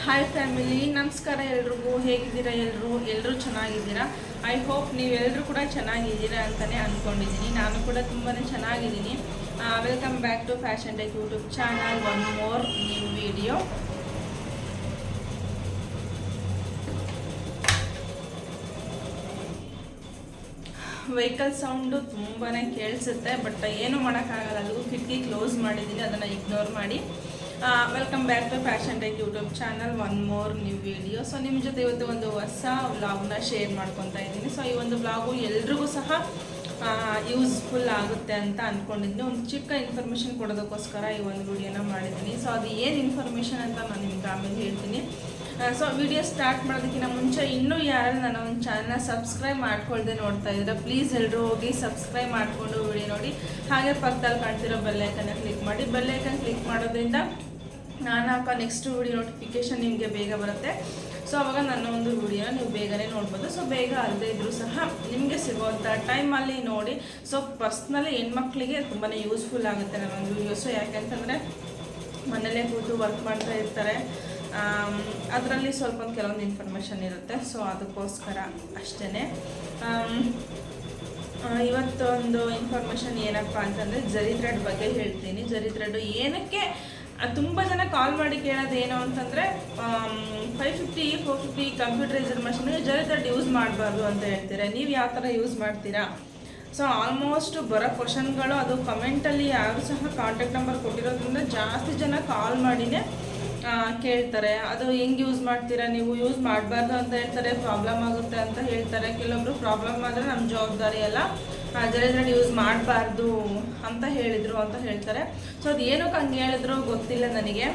Hi family, ನಮಸ್ಕಾರ ಎಲ್ರಿಗೂ. ಹೇಗಿದ್ದೀರಾ? ಎಲ್ಲರೂ ಚೆನ್ನಾಗಿದ್ದೀರಾ? ಐ ಹೋಪ್ ನೀವೆಲ್ಲರೂ ಕೂಡ ಚೆನ್ನಾಗಿದ್ದೀರಾ ಅಂತಲೇ ಅಂದ್ಕೊಂಡಿದ್ದೀನಿ. ನಾನು ಕೂಡ ತುಂಬಾ ಚೆನ್ನಾಗಿದ್ದೀನಿ. Welcome back to fashion tech YouTube channel. One more new video. Vehicle sound ತುಂಬಾ ಕೇಳಿಸುತ್ತೆ, ಬಟ್ ಏನು ಮಾಡೋಕ್ಕಾಗಲ್ಲ. ಅಲ್ಲಿಗೂ ಕಿಟಕಿ ಕ್ಲೋಸ್ ಮಾಡಿದ್ದೀನಿ, ಅದನ್ನು ಇಗ್ನೋರ್ ಮಾಡಿ. Welcome back to fashion tech YouTube channel. One more new video. So ನಿಮ್ಮ ಜೊತೆ ಇವತ್ತು ಒಂದು ಹೊಸ ವ್ಲಾಗ್ನ ಶೇರ್ ಮಾಡ್ಕೊತಾ ಇದ್ದೀನಿ. ಸೊ ಈ ಒಂದು ವ್ಲಾಗು ಎಲ್ರಿಗೂ ಸಹ ಯೂಸ್ಫುಲ್ ಆಗುತ್ತೆ ಅಂತ ಅಂದ್ಕೊಂಡಿದ್ದೀನಿ. ಒಂದು ಚಿಕ್ಕ ಇನ್ಫಾರ್ಮೇಷನ್ ಕೊಡೋದಕ್ಕೋಸ್ಕರ ಈ ಒಂದು ವಿಡಿಯೋನ ಮಾಡಿದ್ದೀನಿ. ಸೊ ಅದು ಏನು ಇನ್ಫಾರ್ಮೇಷನ್ ಅಂತ ನಾನು ನಿಮ್ಗೆ ಆಮೇಲೆ ಹೇಳ್ತೀನಿ. ಸೊ ವಿಡಿಯೋ ಸ್ಟಾರ್ಟ್ ಮಾಡೋದಕ್ಕಿಂತ ಮುಂಚೆ ಇನ್ನೂ ಯಾರು ನನ್ನ ಒಂದು ಚಾನಲ್ನ ಸಬ್ಸ್ಕ್ರೈಬ್ ಮಾಡ್ಕೊಳ್ದೆ ನೋಡ್ತಾ ಇದ್ದೀರಾ, ಪ್ಲೀಸ್ ಎಲ್ಲರೂ ಹೋಗಿ ಸಬ್ಸ್ಕ್ರೈಬ್ ಮಾಡಿಕೊಂಡು ವಿಡಿಯೋ ನೋಡಿ. ಹಾಗೆ ಪಕ್ಕದಲ್ಲಿ ಕಾಣ್ತಿರೋ ಬೆಲ್ಲೈಕನ್ನ ಕ್ಲಿಕ್ ಮಾಡಿ. ಬೆಲ್ಲೈಕನ್ ಕ್ಲಿಕ್ ಮಾಡೋದ್ರಿಂದ ನಾನು ಹಾಕೋ ನೆಕ್ಸ್ಟ್ ವಿಡಿಯೋ ನೋಟಿಫಿಕೇಷನ್ ನಿಮಗೆ ಬೇಗ ಬರುತ್ತೆ. ಸೊ ಅವಾಗ ನನ್ನ ಒಂದು ವಿಡಿಯೋನ ನೀವು ಬೇಗನೆ ನೋಡ್ಬೋದು. ಸೊ ಬೇಗ ಅಲ್ಲದೆ ಇದ್ದರೂ ಸಹ ನಿಮಗೆ ಸಿಗುವಂಥ ಟೈಮಲ್ಲಿ ನೋಡಿ. ಸೊ ಪರ್ಸ್ನಲಿ ಹೆಣ್ಮಕ್ಳಿಗೆ ತುಂಬಾ ಯೂಸ್ಫುಲ್ ಆಗುತ್ತೆ ನನ್ನ ಒಂದು ವಿಡಿಯೋಸು. ಯಾಕೆಂತಂದರೆ ಮನೇಲೇ ಕೂತು ವರ್ಕ್ ಮಾಡ್ತಾ ಇರ್ತಾರೆ, ಅದರಲ್ಲಿ ಸ್ವಲ್ಪ ಕೆಲವೊಂದು ಇನ್ಫಾರ್ಮೇಷನ್ ಇರುತ್ತೆ. ಸೊ ಅದಕ್ಕೋಸ್ಕರ ಅಷ್ಟೇ. ಇವತ್ತು ಒಂದು ಇನ್ಫಾರ್ಮೇಷನ್ ಏನಪ್ಪ ಅಂತಂದರೆ ಜರಿ ಥ್ರೆಡ್ ಬಗ್ಗೆ ಹೇಳ್ತೀನಿ. ಜರಿ ಥ್ರೆಡ್ ಏನಕ್ಕೆ ತುಂಬ ಜನ ಕಾಲ್ ಮಾಡಿ ಕೇಳೋದು ಏನು ಅಂತಂದರೆ 550 450 ಕಂಪ್ಯೂಟರೈಸರ್ ಮಷಿನ್ಗೆ ಜರಿ ಥ್ರೆಡ್ ಯೂಸ್ ಮಾಡಬಾರ್ದು ಅಂತ ಹೇಳ್ತೀರಾ. ನೀವು ಯಾವ ಥರ ಯೂಸ್ ಮಾಡ್ತೀರಾ? ಸೊ ಆಲ್ಮೋಸ್ಟ್ ಬರೋ ಕ್ವಶನ್ಗಳು ಅದು ಕಮೆಂಟಲ್ಲಿ ಯಾರು ಸಹ ಕಾಂಟ್ಯಾಕ್ಟ್ ನಂಬರ್ ಕೊಟ್ಟಿರೋದ್ರಿಂದ ಜಾಸ್ತಿ ಜನ ಕಾಲ್ ಮಾಡಿನೇ ಕೇಳ್ತಾರೆ. ಅದು ಹೆಂಗೆ ಯೂಸ್ ಮಾಡ್ತೀರಾ ನೀವು? ಯೂಸ್ ಮಾಡಬಾರ್ದು ಅಂತ ಹೇಳ್ತಾರೆ, ಪ್ರಾಬ್ಲಮ್ ಆಗುತ್ತೆ ಅಂತ ಹೇಳ್ತಾರೆ. ಕೆಲವೊಬ್ರು ಪ್ರಾಬ್ಲಮ್ ಆದರೆ ನಮ್ಮ ಜವಾಬ್ದಾರಿ ಅಲ್ಲ, ಜರಿ ಥ್ರೆಡ್ ಯೂಸ್ ಮಾಡಬಾರ್ದು ಅಂತ ಹೇಳಿದರು ಅಂತ ಹೇಳ್ತಾರೆ. ಸೊ ಅದು ಏನಕ್ಕೆ ಹಂಗೆ ಹೇಳಿದ್ರು ಗೊತ್ತಿಲ್ಲ ನನಗೆ.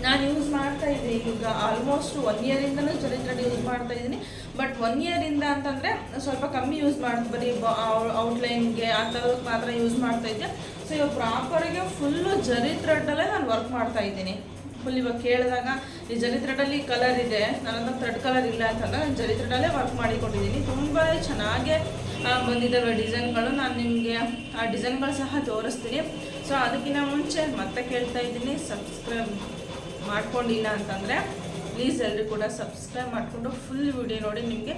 ನಾನು ಯೂಸ್ ಮಾಡ್ತಾಯಿದ್ದೀನಿ ಈಗ ಆಲ್ಮೋಸ್ಟ್ 1 ಇಯರಿಂದನೂ ಜರಿ ಥ್ರೆಡ್ ಯೂಸ್ ಮಾಡ್ತಾಯಿದ್ದೀನಿ. ಬಟ್ 1 ಇಯರಿಂದ ಅಂತಂದರೆ ಸ್ವಲ್ಪ ಕಮ್ಮಿ ಯೂಸ್ ಮಾಡ್ತೀನಿ, ಬರೀ ಔಟ್ಲೈನ್ಗೆ ಆ ಥರಕ್ಕೆ ಮಾತ್ರ ಯೂಸ್ ಮಾಡ್ತಾಯಿದ್ದೆ. ಸೊ ಇವಾಗ ಪ್ರಾಪರಿಗೆ ಫುಲ್ಲು ಜರಿ ಥ್ರೆಡ್ಡಲ್ಲೇ ನಾನು ವರ್ಕ್ ಮಾಡ್ತಾಯಿದ್ದೀನಿ. ಫುಲ್ ಇವಾಗ ಕೇಳಿದಾಗ ಈ ಜರಿ ಥ್ರೆಡಲ್ಲಿ ಕಲರ್ ಇದೆ, ನನ್ನ ಥ್ರೆಡ್ ಕಲರ್ ಇಲ್ಲ ಅಂತಂದರೆ ನಾನು ಜರಿ ಥ್ರೆಡಲ್ಲೇ ವರ್ಕ್ ಮಾಡಿಕೊಟ್ಟಿದ್ದೀನಿ. ತುಂಬ ಚೆನ್ನಾಗೇ ಬಂದಿದ್ದಾವೆ ಡಿಸೈನ್ಗಳು. ನಾನು ನಿಮಗೆ ಆ ಡಿಸೈನ್ಗಳು ಸಹ ತೋರಿಸ್ತೀನಿ. ಸೊ ಅದಕ್ಕಿಂತ ಮುಂಚೆ ಮತ್ತೆ ಕೇಳ್ತಾ ಇದ್ದೀನಿ, ಸಬ್ಸ್ಕ್ರೈಬ್ ಮಾಡ್ಕೊಂಡಿಲ್ಲ ಅಂತಂದರೆ ಪ್ಲೀಸ್ ಎಲ್ಲರೂ ಕೂಡ ಸಬ್ಸ್ಕ್ರೈಬ್ ಮಾಡಿಕೊಂಡು ಫುಲ್ ವಿಡಿಯೋ ನೋಡಿ, ನಿಮಗೆ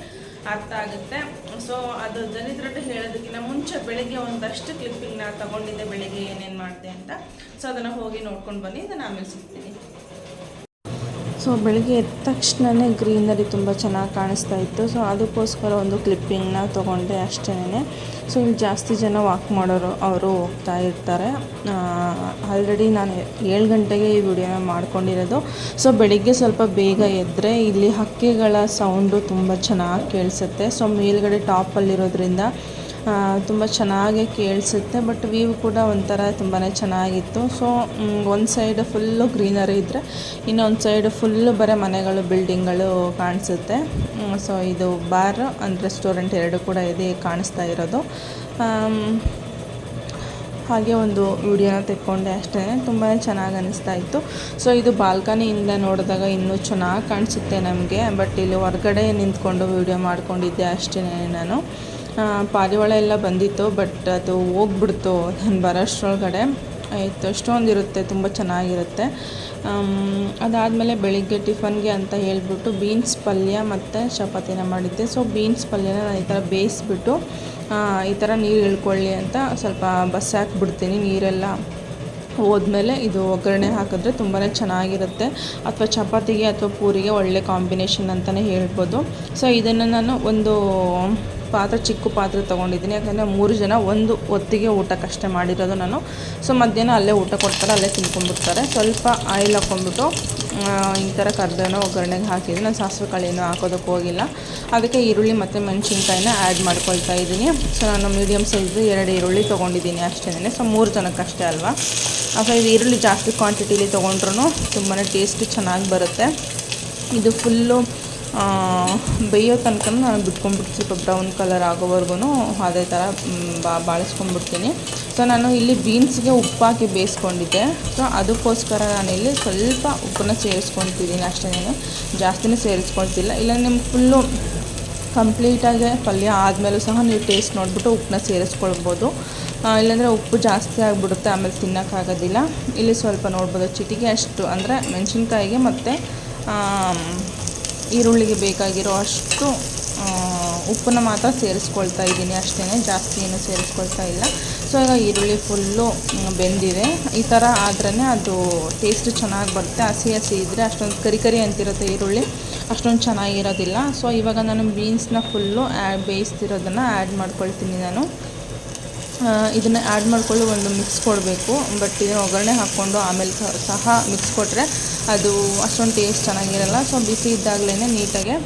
ಅರ್ಥ ಆಗುತ್ತೆ. ಸೊ ಅದು ಜರಿ ಥ್ರೆಡ್ ಹೇಳೋದಕ್ಕಿಂತ ಮುಂಚೆ ಬೆಳಗ್ಗೆ ಒಂದಷ್ಟು ಕ್ಲಿಪ್ಪಿಂಗ್ನ ತೊಗೊಂಡಿದ್ದೆ, ಬೆಳಗ್ಗೆ ಏನೇನು ಮಾಡಿದೆ ಅಂತ. ಸೊ ಅದನ್ನು ಹೋಗಿ ನೋಡ್ಕೊಂಡು ಬನ್ನಿ, ನಾನು ಆಮೇಲೆ ಸಿಗ್ತೀನಿ. ಸೊ ಬೆಳಗ್ಗೆ ಎದ್ದ ತಕ್ಷಣವೇ ಗ್ರೀನರಿ ತುಂಬ ಚೆನ್ನಾಗಿ ಕಾಣಿಸ್ತಾ ಇತ್ತು. ಸೊ ಅದಕ್ಕೋಸ್ಕರ ಒಂದು ಕ್ಲಿಪ್ಪಿಂಗ್ನ ತೊಗೊಂಡೆ ಅಷ್ಟೇ. ಸೊ ಇಲ್ಲಿ ಜಾಸ್ತಿ ಜನ ವಾಕ್ ಮಾಡೋರು ಅವರು ಹೋಗ್ತಾ ಇರ್ತಾರೆ. ಆಲ್ರೆಡಿ ನಾನು 7 ಗಂಟೆಗೆ ಈ ವಿಡಿಯೋನ ಮಾಡ್ಕೊಂಡಿರೋದು. ಸೊ ಬೆಳಿಗ್ಗೆ ಸ್ವಲ್ಪ ಬೇಗ ಎದ್ದರೆ ಇಲ್ಲಿ ಹಕ್ಕಿಗಳ ಸೌಂಡು ತುಂಬ ಚೆನ್ನಾಗಿ ಕೇಳಿಸುತ್ತೆ. ಸೊ ಮೇಲ್ಗಡೆ ಟಾಪಲ್ಲಿರೋದ್ರಿಂದ ತುಂಬ ಚೆನ್ನಾಗಿ ಕೇಳಿಸುತ್ತೆ. ಬಟ್ ವ್ಯೂ ಕೂಡ ಒಂಥರ ತುಂಬಾ ಚೆನ್ನಾಗಿತ್ತು. ಸೊ ಒಂದು ಸೈಡ್ ಫುಲ್ಲು ಗ್ರೀನರಿ ಇದ್ದರೆ ಇನ್ನೊಂದು ಸೈಡ್ ಫುಲ್ಲು ಬರೀ ಮನೆಗಳು, ಬಿಲ್ಡಿಂಗ್ಗಳು ಕಾಣಿಸುತ್ತೆ. ಸೊ ಇದು ಬಾರ್ ಆ್ಯಂಡ್ ರೆಸ್ಟೋರೆಂಟ್ ಎರಡು ಕೂಡ ಇದೆ ಕಾಣಿಸ್ತಾ ಇರೋದು. ಹಾಗೆ ಒಂದು ವಿಡಿಯೋನ ತೆಕ್ಕೊಂಡೆ ಅಷ್ಟೇ. ತುಂಬಾ ಚೆನ್ನಾಗಿ ಅನ್ನಿಸ್ತಾ ಇತ್ತು. ಸೊ ಇದು ಬಾಲ್ಕನಿಯಿಂದ ನೋಡಿದಾಗ ಇನ್ನೂ ಚೆನ್ನಾಗಿ ಕಾಣಿಸುತ್ತೆ ನಮಗೆ. ಬಟ್ ಇಲ್ಲಿ ಹೊರಗಡೆ ನಿಂತ್ಕೊಂಡು ವಿಡಿಯೋ ಮಾಡ್ಕೊಂಡಿದ್ದೆ ಅಷ್ಟೇ ನಾನು. ಪಾರಿವಾಳ ಎಲ್ಲ ಬಂದಿತ್ತು, ಬಟ್ ಅದು ಹೋಗ್ಬಿಡ್ತು ನಾನು ಬರೋಷ್ಟ್ರೊಳಗಡೆ. ಆಯಿತು, ಅಷ್ಟೊಂದಿರುತ್ತೆ, ತುಂಬ ಚೆನ್ನಾಗಿರುತ್ತೆ. ಅದಾದಮೇಲೆ ಬೆಳಿಗ್ಗೆ ಟಿಫನ್ಗೆ ಅಂತ ಹೇಳ್ಬಿಟ್ಟು ಬೀನ್ಸ್ ಪಲ್ಯ ಮತ್ತು ಚಪಾತಿನ ಮಾಡಿದ್ದೆ. ಸೊ ಬೀನ್ಸ್ ಪಲ್ಯನ ನಾನು ಈ ಥರ ಬೇಯಿಸ್ಬಿಟ್ಟು ಈ ಥರ ನೀರು ಇಳ್ಕೊಳ್ಳಿ ಅಂತ ಸ್ವಲ್ಪ ಬಸ್ಸಿ ಹಾಕ್ಬಿಡ್ತೀನಿ. ನೀರೆಲ್ಲ ಹೋದ್ಮೇಲೆ ಇದು ಒಗ್ಗರಣೆ ಹಾಕಿದ್ರೆ ತುಂಬಾ ಚೆನ್ನಾಗಿರುತ್ತೆ. ಅಥವಾ ಚಪಾತಿಗೆ ಅಥವಾ ಪೂರಿಗೆ ಒಳ್ಳೆ ಕಾಂಬಿನೇಷನ್ ಅಂತಲೇ ಹೇಳ್ಬೋದು. ಸೊ ಇದನ್ನು ನಾನು ಒಂದು ಚಿಕ್ಕ ಪಾತ್ರೆ ತೊಗೊಂಡಿದ್ದೀನಿ. ಯಾಕಂದರೆ 3 ಜನ ಒಂದು ಹೊತ್ತಿಗೆ ಊಟಕ್ಕಷ್ಟೇ ಮಾಡಿರೋದು ನಾನು. ಸೊ ಮಧ್ಯಾಹ್ನ ಅಲ್ಲೇ ಊಟ ಕೊಡ್ತಾರೆ, ಅಲ್ಲೇ ತಿನ್ಕೊಂಡ್ಬಿಡ್ತಾರೆ. ಸ್ವಲ್ಪ ಆಯಿಲ್ ಹಾಕ್ಕೊಂಡ್ಬಿಟ್ಟು ಈ ಥರ ಕರ್ಬೇವನ್ನ ಒಗ್ಗರಣೆಗೆ ಹಾಕಿದ್ದೀನಿ. ನಾನು ಸಾಸಿವೆ ಕಾಳೇನು ಹಾಕೋದಕ್ಕೆ ಹೋಗಿಲ್ಲ. ಅದಕ್ಕೆ ಈರುಳ್ಳಿ ಮತ್ತು ಮೆಣಸಿನ್ಕಾಯಿನ ಆ್ಯಡ್ ಮಾಡ್ಕೊಳ್ತಾ ಇದ್ದೀನಿ. ಸೊ ನಾನು ಮೀಡಿಯಮ್ ಸೈಜ್ 2 ಈರುಳ್ಳಿ ತೊಗೊಂಡಿದ್ದೀನಿ ಅಷ್ಟೇ. ಸೊ 3 ಜನಕ್ಕಷ್ಟೇ ಅಲ್ವಾ. ಅಥವಾ ಇದು ಈರುಳ್ಳಿ ಜಾಸ್ತಿ ಕ್ವಾಂಟಿಟಿಲಿ ತೊಗೊಂಡ್ರೂ ತುಂಬಾ ಟೇಸ್ಟ್ ಚೆನ್ನಾಗಿ ಬರುತ್ತೆ. ಇದು ಫುಲ್ಲು ಬೇಯೋ ತನಕ ನಾನು ಬಿಟ್ಕೊಂಡ್ಬಿಟ್ಟು ಸ್ವಲ್ಪ ಬ್ರೌನ್ ಕಲರ್ ಆಗೋವರೆಗೂ ಅದೇ ಥರ ಬಾಳಿಸ್ಕೊಂಡ್ಬಿಡ್ತೀನಿ. ಸೊ ನಾನು ಇಲ್ಲಿ ಬೀನ್ಸ್ಗೆ ಉಪ್ಪು ಹಾಕಿ ಬೇಯಿಸ್ಕೊಂಡಿದ್ದೆ. ಸೊ ಅದಕ್ಕೋಸ್ಕರ ನಾನಿಲ್ಲಿ ಸ್ವಲ್ಪ ಉಪ್ಪನ್ನ ಸೇರಿಸ್ಕೊತಿದ್ದೀನಿ ಅಷ್ಟೇ, ಜಾಸ್ತಿನೇ ಸೇರಿಸ್ಕೊಳ್ತಿಲ್ಲ. ಇಲ್ಲ ನಿಮ್ಗೆ ಫುಲ್ಲು ಕಂಪ್ಲೀಟಾಗಿ ಪಲ್ಯ ಆದಮೇಲೂ ಸಹ ನೀವು ಟೇಸ್ಟ್ ನೋಡಿಬಿಟ್ಟು ಉಪ್ಪನ್ನ ಸೇರಿಸ್ಕೊಳ್ಬೋದು. ಇಲ್ಲಾಂದರೆ ಉಪ್ಪು ಜಾಸ್ತಿ ಆಗಿಬಿಡುತ್ತೆ, ಆಮೇಲೆ ತಿನ್ನೋಕ್ಕಾಗೋದಿಲ್ಲ. ಇಲ್ಲಿ ಸ್ವಲ್ಪ ನೋಡ್ಬೋದು ಚಿಟಿಕೆ ಅಷ್ಟು ಅಂದರೆ ಮೆಣಸಿನ್ಕಾಯಿಗೆ ಮತ್ತು ಈರುಳ್ಳಿಗೆ ಬೇಕಾಗಿರೋ ಅಷ್ಟು ಉಪ್ಪನ್ನು ಮಾತ್ರ ಸೇರಿಸ್ಕೊಳ್ತಾ ಇದ್ದೀನಿ ಅಷ್ಟೇ, ಜಾಸ್ತಿ ಏನು ಸೇರಿಸ್ಕೊಳ್ತಾ ಇಲ್ಲ. ಸೊ ಈಗ ಈರುಳ್ಳಿ ಫುಲ್ಲು ಬೆಂದಿದೆ. ಈ ಥರ ಆದ್ರೇ ಅದು ಟೇಸ್ಟ್ ಚೆನ್ನಾಗಿ ಬರುತ್ತೆ. ಹಸಿ ಇದ್ದರೆ ಅಷ್ಟೊಂದು ಕರಿ ಅಂತಿರುತ್ತೆ ಈರುಳ್ಳಿ, ಅಷ್ಟೊಂದು ಚೆನ್ನಾಗಿರೋದಿಲ್ಲ. ಸೊ ಇವಾಗ ನಾನು ಬೀನ್ಸ್ನ ಫುಲ್ಲು ಬೇಯಿಸ್ತಿರೋದನ್ನು ಆ್ಯಡ್ ಮಾಡ್ಕೊಳ್ತೀನಿ. ನಾನು ಇದನ್ನು ಆ್ಯಡ್ ಮಾಡಿಕೊಂಡು ಒಂದು ಮಿಕ್ಸ್ ಕೊಡಬೇಕು. ಬಟ್ ಇದನ್ನು ಒಗ್ಗರಣೆ ಹಾಕ್ಕೊಂಡು ಆಮೇಲೆ ಸಹ ಮಿಕ್ಸ್ ಕೊಟ್ಟರೆ ಅದು ಅಷ್ಟೊಂದು ಟೇಸ್ಟ್ ಚೆನ್ನಾಗಿರಲ್ಲ. ಸೊ ಬಿಸಿ ಇದ್ದಾಗಲೇ ನೀಟಾಗೆ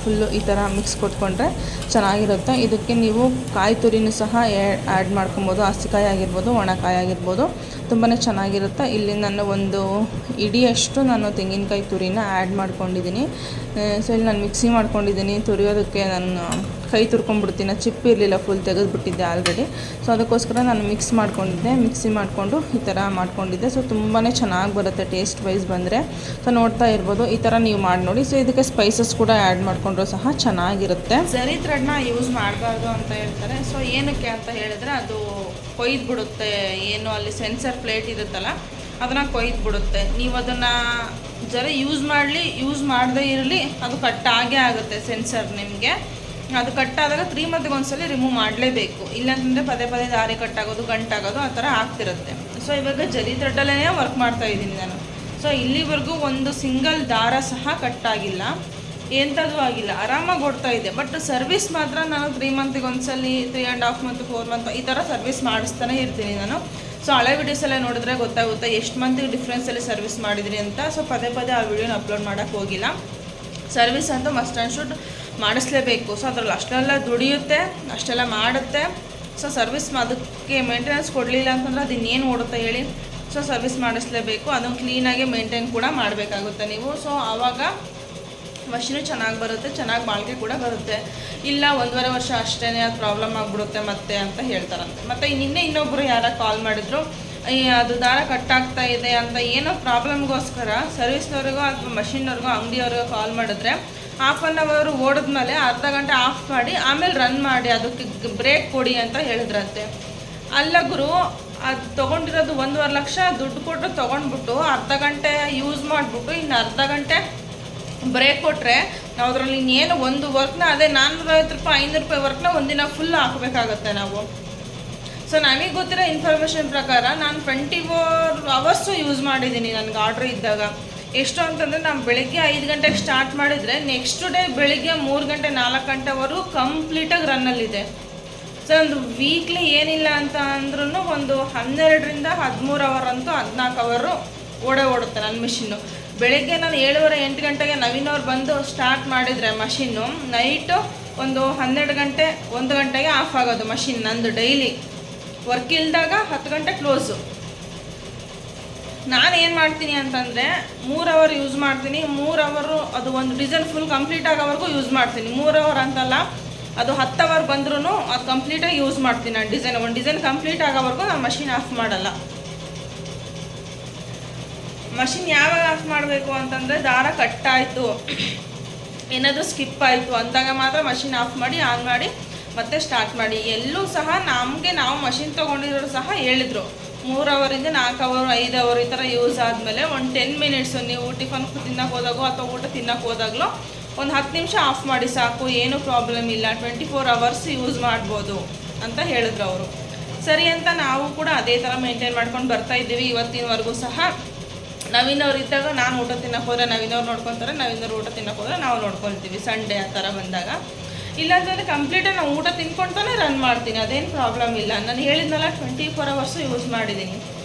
ಫುಲ್ಲು ಈ ಥರ ಮಿಕ್ಸ್ ಕೊಟ್ಕೊಂಡ್ರೆ ಚೆನ್ನಾಗಿರುತ್ತೆ. ಇದಕ್ಕೆ ನೀವು ಕಾಯಿ ತುರಿನೂ ಸಹ ಆ್ಯಡ್ ಮಾಡ್ಕೊಬೋದು. ಹಸಿಕಾಯಿ ಆಗಿರ್ಬೋದು, ಒಣಕಾಯಿ ಆಗಿರ್ಬೋದು, ತುಂಬಾ ಚೆನ್ನಾಗಿರುತ್ತೆ. ಇಲ್ಲಿ ನಾನು ಒಂದು ಇಡಿಯಷ್ಟು ನಾನು ತೆಂಗಿನಕಾಯಿ ತುರಿನ ಆ್ಯಡ್ ಮಾಡ್ಕೊಂಡಿದ್ದೀನಿ. ಸೊ ಇಲ್ಲಿ ನಾನು ಮಿಕ್ಸಿ ಮಾಡ್ಕೊಂಡಿದ್ದೀನಿ. ತುರಿಯೋದಕ್ಕೆ ನಾನು ಕೈ ತುರ್ಕೊಂಡ್ಬಿಡ್ತೀನಿ, ಚಿಪ್ಪು ಇರಲಿಲ್ಲ, ಫುಲ್ ತೆಗೆದುಬಿಟ್ಟಿದ್ದೆ ಆಲ್ರೆಡಿ. ಸೊ ಅದಕ್ಕೋಸ್ಕರ ನಾನು ಮಿಕ್ಸಿ ಮಾಡಿಕೊಂಡು ಈ ಥರ ಮಾಡ್ಕೊಂಡಿದ್ದೆ. ಸೊ ತುಂಬಾ ಚೆನ್ನಾಗಿ ಬರುತ್ತೆ ಟೇಸ್ಟ್ ವೈಸ್ ಬಂದರೆ. ಸೊ ನೋಡ್ತಾ ಇರ್ಬೋದು, ಈ ಥರ ನೀವು ಮಾಡಿ ನೋಡಿ. ಸೊ ಇದಕ್ಕೆ ಸ್ಪೈಸಸ್ ಕೂಡ ಆ್ಯಡ್ ಮಾಡಿಕೊಂಡ್ರು ಸಹ ಚೆನ್ನಾಗಿರುತ್ತೆ. ಜರಿ ಥ್ರೆಡ್ನ ಯೂಸ್ ಮಾಡಬಾರ್ದು ಅಂತ ಹೇಳ್ತಾರೆ. ಸೊ ಏನಕ್ಕೆ ಅಂತ ಹೇಳಿದ್ರೆ ಅದು ಕೊಯ್ದು ಬಿಡುತ್ತೆ. ಏನು ಅಲ್ಲಿ ಸೆನ್ಸರ್ ಪ್ಲೇಟ್ ಇರುತ್ತಲ್ಲ ಅದನ್ನು ಕೊಯ್ದು ಬಿಡುತ್ತೆ. ನೀವು ಅದನ್ನು ಜರಿ ಯೂಸ್ ಮಾಡದೇ ಇರಲಿ, ಅದು ಕಟ್ಟಾಗೇ ಆಗುತ್ತೆ ಸೆನ್ಸರ್. ನಿಮಗೆ ಅದು ಕಟ್ಟಾದಾಗ 3 ಮಂತ್ಗೆ ಒಂದ್ಸಲ ರಿಮೂವ್ ಮಾಡಲೇಬೇಕು. ಇಲ್ಲಾಂತಂದರೆ ಪದೇ ದಾರಿ ಕಟ್ಟಾಗೋದು, ಗಂಟಾಗೋದು ಆ ಥರ ಆಗ್ತಿರುತ್ತೆ. ಸೊ ಇವಾಗ ಜರಿ ಥ್ರೆಡ್ಡಲ್ಲೇ ವರ್ಕ್ ಮಾಡ್ತಾ ಇದ್ದೀನಿ ನಾನು. ಸೊ ಇಲ್ಲಿವರೆಗೂ ಒಂದು ಸಿಂಗಲ್ ದಾರ ಸಹ ಕಟ್ಟಾಗಿಲ್ಲ, ಎಂಥದ್ದು ಆಗಿಲ್ಲ, ಆರಾಮಾಗಿ ಓಡ್ತಾ ಇದೆ. ಬಟ್ ಸರ್ವಿಸ್ ಮಾತ್ರ ನಾನು 3 ಮಂತ್ಗೆ ಒಂದ್ಸಲ, 3.5 ಮಂತ್, 4 ಮಂತ್ ಈ ಥರ ಸರ್ವಿಸ್ ಮಾಡಿಸ್ತಾನೆ ಇರ್ತೀನಿ ನಾನು. ಸೊ ಹಳೆ ವೀಡಿಯೋಸ್ ಎಲ್ಲ ನೋಡಿದ್ರೆ ಗೊತ್ತಾಗುತ್ತೆ ಎಷ್ಟು ಮಂತಿಗೆ ಡಿಫ್ರೆನ್ಸಲ್ಲಿ ಸರ್ವಿಸ್ ಮಾಡಿದ್ರಿ ಅಂತ. ಸೊ ಪದೇ ಆ ವೀಡಿಯೋನ ಅಪ್ಲೋಡ್ ಮಾಡೋಕ್ಕೆ ಹೋಗಿಲ್ಲ. ಸರ್ವಿಸ್ ಅಂತೂ ಮಸ್ಟ್ ಆ್ಯಂಡ್ ಶುಡ್ ಮಾಡಿಸ್ಲೇಬೇಕು. ಸೊ ಅದರಲ್ಲಿ ಅಷ್ಟೆಲ್ಲ ದುಡಿಯುತ್ತೆ, ಅಷ್ಟೆಲ್ಲ ಮಾಡುತ್ತೆ. ಸೊ ಸರ್ವಿಸ್ ಅದಕ್ಕೆ ಮೇಂಟೆನೆನ್ಸ್ ಕೊಡಲಿಲ್ಲ ಅಂತಂದರೆ ಅದು ಇನ್ನೇನು ಓಡುತ್ತೆ ಹೇಳಿ. ಸೊ ಸರ್ವಿಸ್ ಮಾಡಿಸ್ಲೇಬೇಕು. ಅದನ್ನು ಕ್ಲೀನಾಗಿ ಮೇಂಟೈನ್ ಕೂಡ ಮಾಡಬೇಕಾಗುತ್ತೆ ನೀವು. ಸೊ ಆವಾಗ ಮಷೀನು ಚೆನ್ನಾಗಿ ಬರುತ್ತೆ, ಚೆನ್ನಾಗಿ ಬಾಳಿಕೆ ಕೂಡ ಬರುತ್ತೆ. ಇಲ್ಲ 1.5 ವರ್ಷ ಅಷ್ಟೇ ಅದು ಪ್ರಾಬ್ಲಮ್ ಆಗಿಬಿಡುತ್ತೆ ಮತ್ತೆ ಅಂತ ಹೇಳ್ತಾರಂತೆ. ಮತ್ತು ಇನ್ನೊಬ್ಬರು ಯಾರ ಕಾಲ್ ಮಾಡಿದ್ರು, ಅದು ದಾರ ಕಟ್ಟಾಗ್ತಾ ಇದೆ ಅಂತ ಏನೋ ಪ್ರಾಬ್ಲಮ್ಗೋಸ್ಕರ ಸರ್ವಿಸ್ನವ್ರಿಗೋ ಅಥವಾ ಮಷಿನ್ನವ್ರಿಗೋ ಅಂಗಡಿಯವ್ರಿಗೋ ಕಾಲ್ ಮಾಡಿದ್ರೆ 1/2 ಅವರ್ ಓಡಿದ್ಮೇಲೆ ಅರ್ಧ ಗಂಟೆ ಆಫ್ ಮಾಡಿ ಆಮೇಲೆ ರನ್ ಮಾಡಿ ಅದಕ್ಕೆ ಬ್ರೇಕ್ ಕೊಡಿ ಅಂತ ಹೇಳಿದ್ರಂತೆ. ಅಲ್ಲ ಗುರು, ಅದು ತೊಗೊಂಡಿರೋದು 1.5 ಲಕ್ಷ ದುಡ್ಡು ಕೊಟ್ಟು ತೊಗೊಂಡ್ಬಿಟ್ಟು ಅರ್ಧ ಗಂಟೆ ಯೂಸ್ ಮಾಡಿಬಿಟ್ಟು ಇನ್ನು ಅರ್ಧ ಗಂಟೆ ಬ್ರೇಕ್ ಕೊಟ್ಟರೆ ನಾವು ಅದರಲ್ಲಿ ಇನ್ನೇನು ಒಂದು ವರ್ಕ್ನ ಅದೇ 450 ರೂಪಾಯಿ 500 ರೂಪಾಯಿ ವರ್ಕ್ನ ಒಂದಿನ ಫುಲ್ ಹಾಕಬೇಕಾಗತ್ತೆ ನಾವು. ಸೊ ನನಗೆ ಗೊತ್ತಿರೋ ಇನ್ಫಾರ್ಮೇಷನ್ ಪ್ರಕಾರ ನಾನು 24 ಅವರ್ಸು ಯೂಸ್ ಮಾಡಿದ್ದೀನಿ ನನಗೆ ಆರ್ಡ್ರ್ ಇದ್ದಾಗ. ಎಷ್ಟು ಅಂತಂದರೆ ನಾನು ಬೆಳಗ್ಗೆ 5 ಗಂಟೆಗೆ ಸ್ಟಾರ್ಟ್ ಮಾಡಿದರೆ ನೆಕ್ಸ್ಟ್ ಡೇ ಬೆಳಗ್ಗೆ 3 ಗಂಟೆ 4 ಗಂಟೆವರೆಗೂ ಕಂಪ್ಲೀಟಾಗಿ ರನ್ನಲ್ಲಿದೆ. ಸೊ ಒಂದು ವೀಕ್ಲಿ ಏನಿಲ್ಲ ಅಂತ ಅಂದ್ರೂ ಒಂದು 12ರಿಂದ 13 ಅವರ್ ಅಂತೂ 14 ಅವರು ಓಡುತ್ತೆ ನನ್ನ ಮಿಷಿನ್ನು. ಬೆಳಗ್ಗೆ ನಾನು 7:30 8 ಗಂಟೆಗೆ ನವೀನವ್ರು ಬಂದು ಸ್ಟಾರ್ಟ್ ಮಾಡಿದರೆ ಮಷಿನ್ನು, ನೈಟು ಒಂದು 12 ಗಂಟೆ 1 ಗಂಟೆಗೆ ಆಫ್ ಆಗೋದು ಮಷಿನ್ ನಂದು. ಡೈಲಿ ವರ್ಕ್ ಇಲ್ದಾಗ 10 ಗಂಟೆ ಕ್ಲೋಸು. ನಾನು ಏನು ಮಾಡ್ತೀನಿ ಅಂತಂದರೆ 3 ಅವರ್ ಯೂಸ್ ಮಾಡ್ತೀನಿ. 3 ಅವರು ಅದು ಒಂದು ಡಿಸೈನ್ ಫುಲ್ ಕಂಪ್ಲೀಟ್ ಆಗೋವರೆಗೂ ಯೂಸ್ ಮಾಡ್ತೀನಿ. 3 ಅವರ್ ಅಂತಲ್ಲ, ಅದು 10 ಅವರ್ ಬಂದ್ರೂ ಅದು ಕಂಪ್ಲೀಟಾಗಿ ಯೂಸ್ ಮಾಡ್ತೀನಿ ನಾನು. ಒಂದು ಡಿಸೈನ್ ಕಂಪ್ಲೀಟ್ ಆಗೋವರೆಗೂ ನಾನು ಮಷಿನ್ ಆಫ್ ಮಾಡಲ್ಲ. ಮಷಿನ್ ಯಾವಾಗ ಆಫ್ ಮಾಡಬೇಕು ಅಂತಂದರೆ ದಾರ ಕಟ್ಟಾಯಿತು, ಏನಾದರೂ ಸ್ಕಿಪ್ ಆಯಿತು ಅಂದಾಗ ಮಾತ್ರ ಮಷಿನ್ ಆಫ್ ಮಾಡಿ ಆನ್ ಮಾಡಿ ಮತ್ತೆ ಸ್ಟಾರ್ಟ್ ಮಾಡಿ. ಎಲ್ಲೂ ಸಹ ನಾವು ಮಷಿನ್ ತೊಗೊಂಡಿರೋರು ಸಹ ಹೇಳಿದರು 3 ಅವರಿಂದ 4 ಅವರ್ 5 ಅವರ್ ಈ ಥರ ಯೂಸ್ ಆದಮೇಲೆ ಒಂದು 10 ಮಿನಿಟ್ಸು ನೀವು ಟಿಫನ್ ತಿನ್ನೋಕೆ ಹೋದಾಗೋ ಅಥವಾ ಊಟ ತಿನ್ನೋಕೆ ಹೋದಾಗಲೋ ಒಂದು 10 ನಿಮಿಷ ಆಫ್ ಮಾಡಿ ಸಾಕು, ಏನೂ ಪ್ರಾಬ್ಲಮ್ ಇಲ್ಲ, 24 ಅವರ್ಸ್ ಯೂಸ್ ಮಾಡ್ಬೋದು ಅಂತ ಹೇಳಿದ್ರು ಅವರು. ಸರಿ ಅಂತ ನಾವು ಕೂಡ ಅದೇ ಥರ ಮೇಂಟೈನ್ ಮಾಡ್ಕೊಂಡು ಬರ್ತಾಯಿದ್ದೀವಿ ಇವತ್ತಿನವರೆಗೂ ಸಹ. ನವೀನವ್ರು ಇದ್ದಾಗ ನಾನು ಊಟ ತಿನ್ನೋಕೆ ಹೋದರೆ ನವೀನವ್ರು ನೋಡ್ಕೊತಾರೆ, ನವೀನವ್ರು ಊಟ ತಿನ್ನೋಕೆ ಹೋದರೆ ನಾವು ನೋಡ್ಕೊಳ್ತೀವಿ ಸಂಡೇ ಆ ಥರ ಬಂದಾಗ. ಇಲ್ಲಾಂತಂದರೆ ಕಂಪ್ಲೀಟಾಗಿ ನಾವು ಊಟ ತಿನ್ಕೊಳ್ತಾನೆ ರನ್ ಮಾಡ್ತೀನಿ, ಅದೇನು ಪ್ರಾಬ್ಲಮ್ ಇಲ್ಲ. ನಾನು ಹೇಳಿದ್ನಲ್ಲ 24 ಅವರ್ಸು ಯೂಸ್ ಮಾಡಿದ್ದೀನಿ.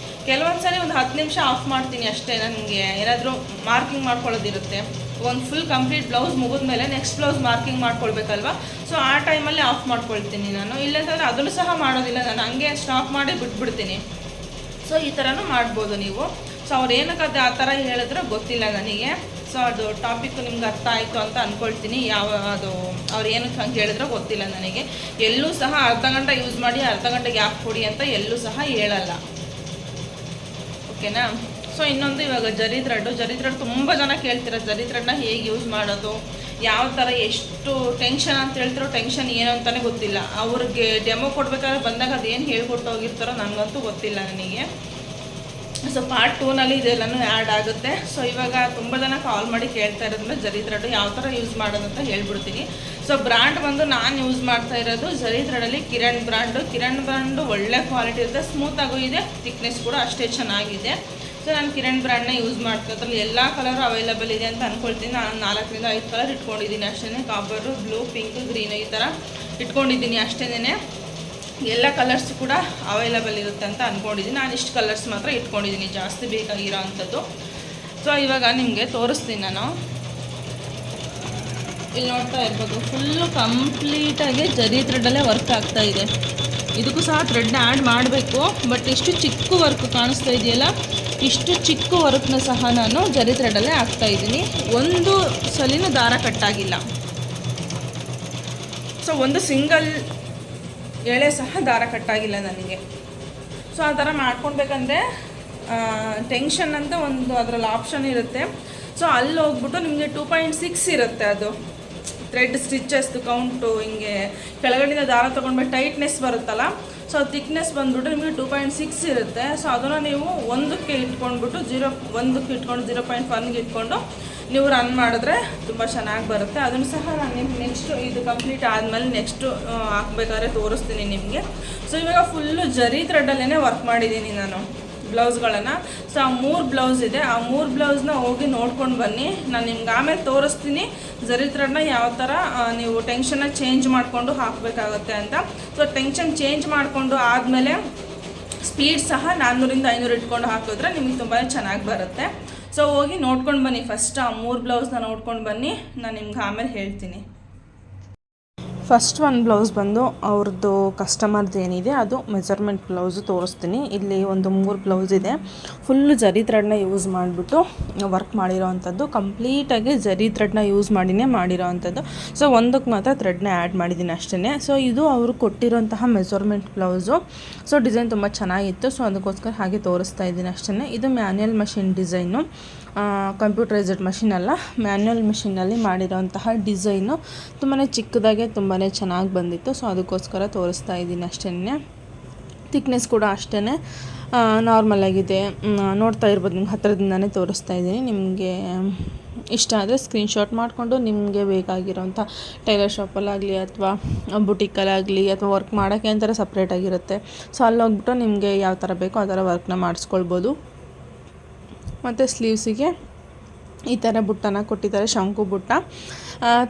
ಕೆಲವೊಂದು ಸಲ ಒಂದು 10 ನಿಮಿಷ ಆಫ್ ಮಾಡ್ತೀನಿ ಅಷ್ಟೇ. ನನಗೆ ಏನಾದರೂ ಮಾರ್ಕಿಂಗ್ ಮಾಡ್ಕೊಳ್ಳೋದಿರುತ್ತೆ, ಒಂದು ಫುಲ್ ಕಂಪ್ಲೀಟ್ ಬ್ಲೌಸ್ ಮುಗಿದ್ಮೇಲೆ ನೆಕ್ಸ್ಟ್ ಬ್ಲೌಸ್ ಮಾರ್ಕಿಂಗ್ ಮಾಡ್ಕೊಳ್ಬೇಕಲ್ವ. ಸೊ ಆ ಟೈಮಲ್ಲಿ ಆಫ್ ಮಾಡ್ಕೊಳ್ತೀನಿ ನಾನು. ಇಲ್ಲಾಂತಂದರೆ ಅದನ್ನು ಸಹ ಮಾಡೋದಿಲ್ಲ ನಾನು, ಹಂಗೆ ಸ್ಟಾಪ್ ಮಾಡಿ ಬಿಟ್ಬಿಡ್ತೀನಿ. ಸೊ ಈ ಥರನೂ ಮಾಡ್ಬೋದು ನೀವು. ಸೊ ಅವ್ರು ಏನಕ್ಕೆ ಆ ಥರ ಹೇಳಿದ್ರೆ ಗೊತ್ತಿಲ್ಲ ನನಗೆ. ಸೊ ಅದು ಟಾಪಿಕ್ಕು ನಿಮ್ಗೆ ಅರ್ಥ ಆಯಿತು ಅಂತ ಅಂದ್ಕೊಳ್ತೀನಿ. ಅದು ಅವ್ರು ಏನಕ್ಕೆ ಹಂಗೆ ಹೇಳಿದ್ರೆ ಗೊತ್ತಿಲ್ಲ ನನಗೆ. ಎಲ್ಲೂ ಸಹ ಅರ್ಧ ಗಂಟೆ ಯೂಸ್ ಮಾಡಿ ಅರ್ಧ ಗಂಟೆ ಗ್ಯಾಪ್ ಕೊಡಿ ಅಂತ ಎಲ್ಲೂ ಸಹ ಹೇಳಲ್ಲ, ಓಕೆನಾ. ಸೊ ಇನ್ನೊಂದು, ಇವಾಗ ಜರಿ ಥ್ರೆಡ್ ತುಂಬ ಜನ ಕೇಳ್ತಿರೋ ಜರಿ ಥ್ರೆಡ್ನ ಹೇಗೆ ಯೂಸ್ ಮಾಡೋದು, ಯಾವ ಥರ ಎಷ್ಟು ಟೆನ್ಷನ್ ಅಂತ ಹೇಳ್ತಿರೋ, ಟೆನ್ಷನ್ ಏನು ಅಂತಲೇ ಗೊತ್ತಿಲ್ಲ. ಅವ್ರಿಗೆ ಡೆಮೋ ಕೊಡ್ಬೇಕಾದ್ರೆ ಬಂದಾಗ ಅದೇನು ಹೇಳ್ಕೊಟ್ಟು ಹೋಗಿರ್ತಾರೋ ನನಗಂತೂ ಗೊತ್ತಿಲ್ಲ ನನಗೆ. ಸೊ ಪಾರ್ಟ್ 2ನಲ್ಲಿ ಇದೆಲ್ಲನೂ ಆ್ಯಡ್ ಆಗುತ್ತೆ. ಸೊ ಇವಾಗ ತುಂಬ ಜನ ಕಾಲ್ ಮಾಡಿ ಕೇಳ್ತಾ ಇರೋದ್ರಿಂದ ಜರಿ ಥ್ರೆಡ್ ಯಾವ ಥರ ಯೂಸ್ ಮಾಡೋದು ಅಂತ ಹೇಳ್ಬಿಡ್ತೀನಿ. ಸೊ ಬ್ರ್ಯಾಂಡ್ ಬಂದು ನಾನು ಯೂಸ್ ಮಾಡ್ತಾ ಇರೋದು ಜರಿ ಥ್ರೆಡಲ್ಲಿ ಕಿರಣ್ ಬ್ರ್ಯಾಂಡು ಒಳ್ಳೆ ಕ್ವಾಲಿಟಿ ಇರುತ್ತೆ, ಸ್ಮೂತಾಗೂ ಇದೆ, ಥಿಕ್ನೆಸ್ ಕೂಡ ಅಷ್ಟೇ ಚೆನ್ನಾಗಿದೆ. ಸೊ ನಾನು ಕಿರಣ್ ಬ್ರ್ಯಾಂಡ್ನ ಯೂಸ್ ಮಾಡ್ತಾ ಅದ್ರಲ್ಲಿ ಎಲ್ಲ ಕಲರು ಅವೈಲೇಬಲ್ ಇದೆ ಅಂತ ಅಂದ್ಕೊಳ್ತೀನಿ. ನಾನು 4 ರಿಂದ 5 ಕಲರ್ ಇಟ್ಕೊಂಡಿದ್ದೀನಿ ಅಷ್ಟೇ. ಕಾಪರು, ಬ್ಲೂ, ಪಿಂಕ್, ಗ್ರೀನ್ ಈ ಥರ ಇಟ್ಕೊಂಡಿದ್ದೀನಿ ಅಷ್ಟೇ. ಎಲ್ಲ ಕಲರ್ಸ್ ಕೂಡ ಅವೈಲೇಬಲ್ ಇರುತ್ತೆ ಅಂತ ಅಂದ್ಕೊಂಡಿದ್ದೀನಿ. ನಾನು ಇಷ್ಟು ಕಲರ್ಸ್ ಮಾತ್ರ ಇಟ್ಕೊಂಡಿದ್ದೀನಿ, ಜಾಸ್ತಿ ಬೇಕಾಗಿರೋ ಅಂಥದ್ದು. ಸೊ ಇವಾಗ ನಿಮಗೆ ತೋರಿಸ್ತೀನಿ ನಾನು. ಇಲ್ಲಿ ನೋಡ್ತಾ ಇರ್ಬೋದು, ಫುಲ್ಲು ಕಂಪ್ಲೀಟಾಗಿ ಜರಿ ಥ್ರೆಡಲ್ಲೇ ವರ್ಕ್ ಆಗ್ತಾಯಿದೆ. ಇದಕ್ಕೂ ಸಹ ಥ್ರೆಡ್ನ ಆ್ಯಡ್ ಮಾಡಬೇಕು, ಬಟ್ ಇಷ್ಟು ಚಿಕ್ಕ ವರ್ಕ್ ಕಾಣಿಸ್ತಾ ಇದೆಯಲ್ಲ, ಇಷ್ಟು ಚಿಕ್ಕ ವರ್ಕ್ನ ಸಹ ನಾನು ಜರಿ ಥ್ರೆಡಲ್ಲೇ ಹಾಕ್ತಾಯಿದ್ದೀನಿ. ಒಂದು ಸಲಿನೂ ದಾರ ಕಟ್ಟಾಗಿಲ್ಲ. ಸೊ ಒಂದು ಸಿಂಗಲ್ ಎಳೆ ಸಹ ದಾರ ಕಟ್ಟಾಗಿಲ್ಲ ನನಗೆ. ಸೊ ಆ ಥರ ಮಾಡ್ಕೊಳ್ಬೇಕಂದ್ರೆ ಟೆನ್ಷನ್ ಅಂತ ಒಂದು ಅದರಲ್ಲಿ ಆಪ್ಷನ್ ಇರುತ್ತೆ. ಸೊ ಅಲ್ಲಿ ಹೋಗ್ಬಿಟ್ಟು ನಿಮಗೆ 2.6 ಇರುತ್ತೆ ಅದು ಥ್ರೆಡ್ ಸ್ಟಿಚಸ್ದು ಕೌಂಟು. ಹಿಂಗೆ ಕೆಳಗಡೆಯಿಂದ ದಾರ ತೊಗೊಂಡ್ಬಿಟ್ಟು ಟೈಟ್ನೆಸ್ ಬರುತ್ತಲ್ಲ, ಸೊ ಥಿಕ್ನೆಸ್ ಬಂದುಬಿಟ್ಟು ನಿಮಗೆ 2.6 ಇರುತ್ತೆ. ಸೊ ಅದನ್ನು ನೀವು ಒಂದಕ್ಕೆ ಇಟ್ಕೊಂಡ್ಬಿಟ್ಟು 0.1ಗೆ ಇಟ್ಕೊಂಡು ನೀವು ರನ್ ಮಾಡಿದ್ರೆ ತುಂಬ ಚೆನ್ನಾಗಿ ಬರುತ್ತೆ. ಅದನ್ನು ಸಹ ನಾನು ನಿಮ್ಗೆ ನೆಕ್ಸ್ಟು ಇದು ಕಂಪ್ಲೀಟ್ ಆದಮೇಲೆ ನೆಕ್ಸ್ಟು ಹಾಕ್ಬೇಕಾದ್ರೆ ತೋರಿಸ್ತೀನಿ ನಿಮಗೆ. ಸೊ ಇವಾಗ ಫುಲ್ಲು ಜರಿ ಥ್ರೆಡಲ್ಲೇ ವರ್ಕ್ ಮಾಡಿದ್ದೀನಿ ನಾನು ಬ್ಲೌಸ್ಗಳನ್ನು. ಸೊ ಆ 3 ಬ್ಲೌಸ್ ಇದೆ, ಆ 3 ಬ್ಲೌಸ್ನ ಹೋಗಿ ನೋಡ್ಕೊಂಡು ಬನ್ನಿ. ನಾನು ನಿಮ್ಗೆ ಆಮೇಲೆ ತೋರಿಸ್ತೀನಿ ಜರಿ ಥ್ರೆಡ್ನ ಯಾವ ಥರ ನೀವು ಟೆನ್ಷನ್ನ ಚೇಂಜ್ ಮಾಡಿಕೊಂಡು ಹಾಕಬೇಕಾಗುತ್ತೆ ಅಂತ. ಸೊ ಟೆನ್ಷನ್ ಚೇಂಜ್ ಮಾಡಿಕೊಂಡು ಆದಮೇಲೆ ಸ್ಪೀಡ್ ಸಹ 400 ರಿಂದ 500 ಇಟ್ಕೊಂಡು ಹಾಕಿದ್ರೆ ನಿಮಗೆ ತುಂಬಾ ಚೆನ್ನಾಗಿ ಬರುತ್ತೆ. ಸೊ ಹೋಗಿ ನೋಡ್ಕೊಂಡು ಬನ್ನಿ, ಫಸ್ಟ್ ಆ 3 ಬ್ಲೌಸ್ನ ನೋಡ್ಕೊಂಡು ಬನ್ನಿ, ನಾನು ನಿಮ್ಗೆ ಆಮೇಲೆ ಹೇಳ್ತೀನಿ. ಫಸ್ಟ್ ಒಂದು ಬ್ಲೌಸ್ ಬಂದು ಅವ್ರದ್ದು ಕಸ್ಟಮರ್ದು ಏನಿದೆ ಅದು ಮೆಜರ್ಮೆಂಟ್ ಬ್ಲೌಸು ತೋರಿಸ್ತೀನಿ. ಇಲ್ಲಿ ಒಂದು 3 ಬ್ಲೌಸ್ ಇದೆ, ಫುಲ್ಲು ಜರಿ ಥ್ರೆಡ್ನ ಯೂಸ್ ಮಾಡಿಬಿಟ್ಟು ವರ್ಕ್ ಮಾಡಿರೋ ಅಂಥದ್ದು, ಕಂಪ್ಲೀಟಾಗಿ ಜರಿ ಥ್ರೆಡ್ನ ಯೂಸ್ ಮಾಡಿರೋ ಅಂಥದ್ದು. ಸೊ ಒಂದಕ್ಕೆ ಮಾತ್ರ ಥ್ರೆಡ್ನ ಆ್ಯಡ್ ಮಾಡಿದ್ದೀನಿ ಅಷ್ಟೇ. ಸೊ ಇದು ಅವರು ಕೊಟ್ಟಿರೋಂತಹ ಮೆಜರ್ಮೆಂಟ್ ಬ್ಲೌಸು. ಸೊ ಡಿಸೈನ್ ತುಂಬ ಚೆನ್ನಾಗಿತ್ತು, ಸೊ ಅದಕ್ಕೋಸ್ಕರ ಹಾಗೆ ತೋರಿಸ್ತಾ ಇದ್ದೀನಿ ಅಷ್ಟೇ. ಇದು manual machine design, computerised machine ಅಲ್ಲ, ಮ್ಯಾನ್ಯಲ್ ಮಿಷಿನಲ್ಲಿ ಮಾಡಿರೋಂತಹ ಡಿಸೈನು. ತುಂಬಾ ಚಿಕ್ಕದಾಗೆ ತುಂಬಾ ಚೆನ್ನಾಗಿ ಬಂದಿತ್ತು. ಸೊ ಅದಕ್ಕೋಸ್ಕರ ತೋರಿಸ್ತಾ ಇದ್ದೀನಿ ಅಷ್ಟೇ. ಥಿಕ್ನೆಸ್ ಕೂಡ ಅಷ್ಟೇ ನಾರ್ಮಲಾಗಿದೆ, ನೋಡ್ತಾ ಇರ್ಬೋದು. ನಿಮ್ಗೆ ಹತ್ತಿರದಿಂದನೇ ತೋರಿಸ್ತಾ ಇದ್ದೀನಿ. ನಿಮಗೆ ಇಷ್ಟ ಆದರೆ ಸ್ಕ್ರೀನ್ಶಾಟ್ ಮಾಡಿಕೊಂಡು ನಿಮಗೆ ಬೇಕಾಗಿರೋಂಥ ಟೈಲರ್ ಶಾಪಲ್ಲಾಗಲಿ ಅಥವಾ ಬುಟಿಕಲ್ಲಾಗಲಿ ಅಥವಾ ವರ್ಕ್ ಮಾಡೋಕ್ಕೆ ಅಂತಾರೆ ಸಪ್ರೇಟಾಗಿರುತ್ತೆ. ಸೊ ಅಲ್ಲಿ ಹೋಗ್ಬಿಟ್ಟು ನಿಮಗೆ ಯಾವ ಥರ ಬೇಕೋ ಆ ಥರ ವರ್ಕ್ನ ಮಾಡಿಸ್ಕೊಳ್ಬೋದು. ಮತ್ತು ಸ್ಲೀವ್ಸಿಗೆ ಈ ಥರ ಬುಟ್ಟನ ಕೊಟ್ಟಿದ್ದಾರೆ, ಶಂಕು ಬುಟ್ಟ,